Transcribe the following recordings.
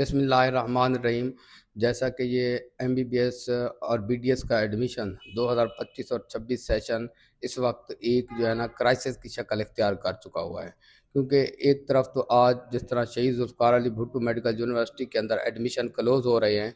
بسم اللہ الرحمن الرحیم. جیسا کہ یہ ایم بی بی ایس اور بی ڈی ایس کا ایڈمیشن 2025 اور 26 سیشن اس وقت ایک جو ہے نا کرائسس کی شکل اختیار کر چکا ہوا ہے، کیونکہ ایک طرف تو آج جس طرح شہید ذوالفقار علی بھٹو میڈیکل یونیورسٹی کے اندر ایڈمیشن کلوز ہو رہے ہیں،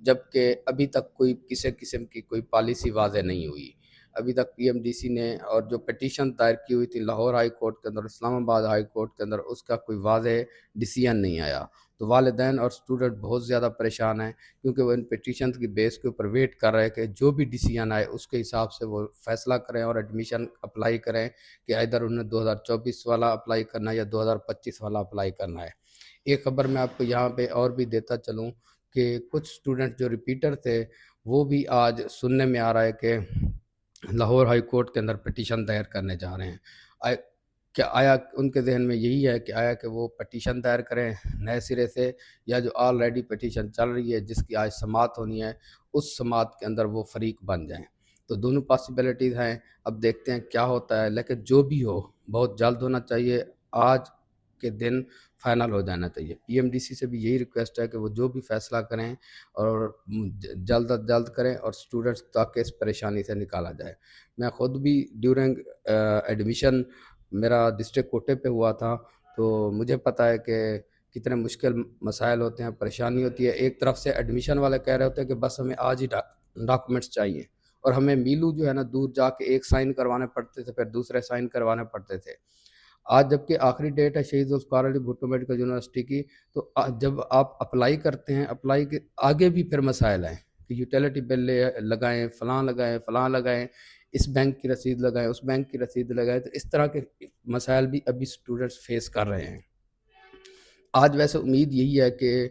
جبکہ ابھی تک کوئی کسی قسم کی کوئی پالیسی واضح نہیں ہوئی. ابھی تک پی ایم ڈی سی نے اور جو پٹیشن دائر کی ہوئی تھی لاہور ہائی کورٹ کے اندر، اسلام آباد ہائی کورٹ کے اندر، اس کا کوئی واضح ڈیسیژن نہیں آیا. تو والدین اور اسٹوڈنٹ بہت زیادہ پریشان ہیں، کیونکہ وہ ان پٹیشن کی بیس کے اوپر ویٹ کر رہے ہیں کہ جو بھی ڈیسیژن آئے اس کے حساب سے وہ فیصلہ کریں اور ایڈمیشن اپلائی کریں کہ ادھر انہیں 2024 والا اپلائی کرنا ہے یا 2025 والا اپلائی کرنا ہے. ایک خبر میں آپ کو یہاں پہ اور بھی دیتا چلوں کہ کچھ اسٹوڈنٹ جو ریپیٹر تھے وہ بھی آج سننے میں آ رہا ہے کہ لاہور ہائی کورٹ کے اندر پٹیشن دائر کرنے جا رہے ہیں. کیا آیا ان کے ذہن میں یہی ہے کہ آیا کہ وہ پٹیشن دائر کریں نئے سرے سے، یا جو آلریڈی پٹیشن چل رہی ہے جس کی آج سماعت ہونی ہے اس سماعت کے اندر وہ فریق بن جائیں؟ تو دونوں پاسبلٹیز ہیں، اب دیکھتے ہیں کیا ہوتا ہے. لیکن جو بھی ہو بہت جلد ہونا چاہیے، آج کے دن فائنل ہو جانا چاہیے. پی ایم ڈی سی سے بھی یہی ریکویسٹ ہے کہ وہ جو بھی فیصلہ کریں اور جلد از جلد کریں اور اسٹوڈنٹس تاکہ اس پریشانی سے نکالا جائے. میں خود بھی ڈیورنگ ایڈمیشن میرا ڈسٹرکٹ کوٹے پہ ہوا تھا، تو مجھے پتہ ہے کہ کتنے مشکل مسائل ہوتے ہیں، پریشانی ہوتی ہے. ایک طرف سے ایڈمیشن والے کہہ رہے ہوتے ہیں کہ بس ہمیں آج ہی ڈاکومنٹس چاہیے، اور ہمیں میلوں جو ہے نا دور جا کے ایک سائن کروانے پڑتے تھے، پھر دوسرے سائن کروانے پڑتے تھے. آج جب کہ آخری ڈیٹ ہے شہید ذوالفقار علی بھٹو میڈیکل یونیورسٹی کی، تو جب آپ اپلائی کرتے ہیں، اپلائی کے آگے بھی پھر مسائل ہیں کہ یوٹیلیٹی بل لگائیں، فلاں لگائیں، فلاں لگائیں، اس بینک کی رسید لگائیں، اس بینک کی رسید لگائیں. تو اس طرح کے مسائل بھی ابھی اسٹوڈنٹس فیس کر رہے ہیں. آج ویسے امید یہی ہے کہ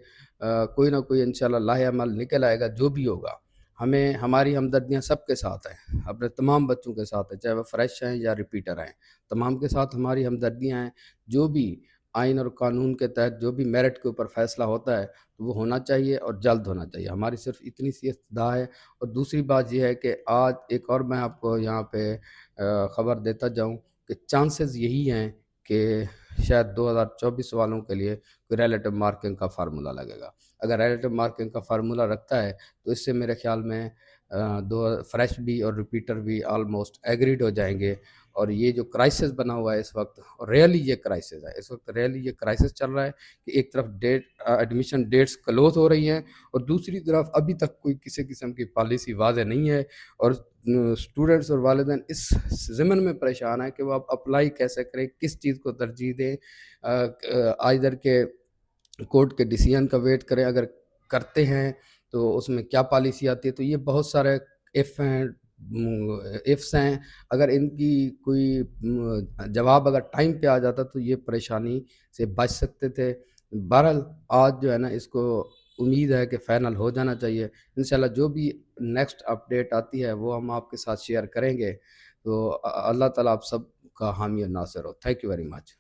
کوئی نہ کوئی انشاءاللہ لاہ عمل نکل آئے گا. جو بھی ہوگا ہماری ہمدردیاں سب کے ساتھ ہیں، اپنے تمام بچوں کے ساتھ ہیں، چاہے وہ فریش ہیں یا ریپیٹر ہیں، تمام کے ساتھ ہماری ہمدردیاں ہیں. جو بھی آئین اور قانون کے تحت جو بھی میرٹ کے اوپر فیصلہ ہوتا ہے تو وہ ہونا چاہیے اور جلد ہونا چاہیے. ہماری صرف اتنی سی استدعا ہے. اور دوسری بات یہ ہے کہ آج ایک اور میں آپ کو یہاں پہ خبر دیتا جاؤں کہ چانسز یہی ہیں کہ شاید 2024 والوں کے لیے کوئی ریلیٹو مارکنگ کا فارمولہ لگے گا. اگر ریلیٹو مارکنگ کا فارمولہ رکھتا ہے تو اس سے میرے خیال میں دو فریش بھی اور ریپیٹر بھی آلموسٹ ایگریڈ ہو جائیں گے. اور یہ جو کرائسس بنا ہوا ہے اس وقت، اور ریئلی یہ کرائسس ہے اس وقت، ریئلی یہ کرائسس چل رہا ہے کہ ایک طرف ایڈمیشن ڈیٹس کلوز ہو رہی ہیں اور دوسری طرف ابھی تک کوئی کسی قسم کی پالیسی واضح نہیں ہے. اور اسٹوڈنٹس اور والدین اس ضمن میں پریشان ہیں کہ وہ اب اپلائی کیسے کریں، کس چیز کو ترجیح دیں. ادھر کے کورٹ کے ڈیسیژن کا ویٹ کریں، اگر کرتے ہیں تو اس میں کیا پالیسی آتی ہے. تو یہ بہت سارے ایفس ہیں. اگر ان کی کوئی جواب اگر ٹائم پہ آ جاتا تو یہ پریشانی سے بچ سکتے تھے. بہرحال آج جو ہے نا اس کو امید ہے کہ فائنل ہو جانا چاہیے. انشاءاللہ جو بھی نیکسٹ اپڈیٹ آتی ہے وہ ہم آپ کے ساتھ شیئر کریں گے. تو اللہ تعالیٰ آپ سب کا حامی اور ناصر ہو. Thank you very much.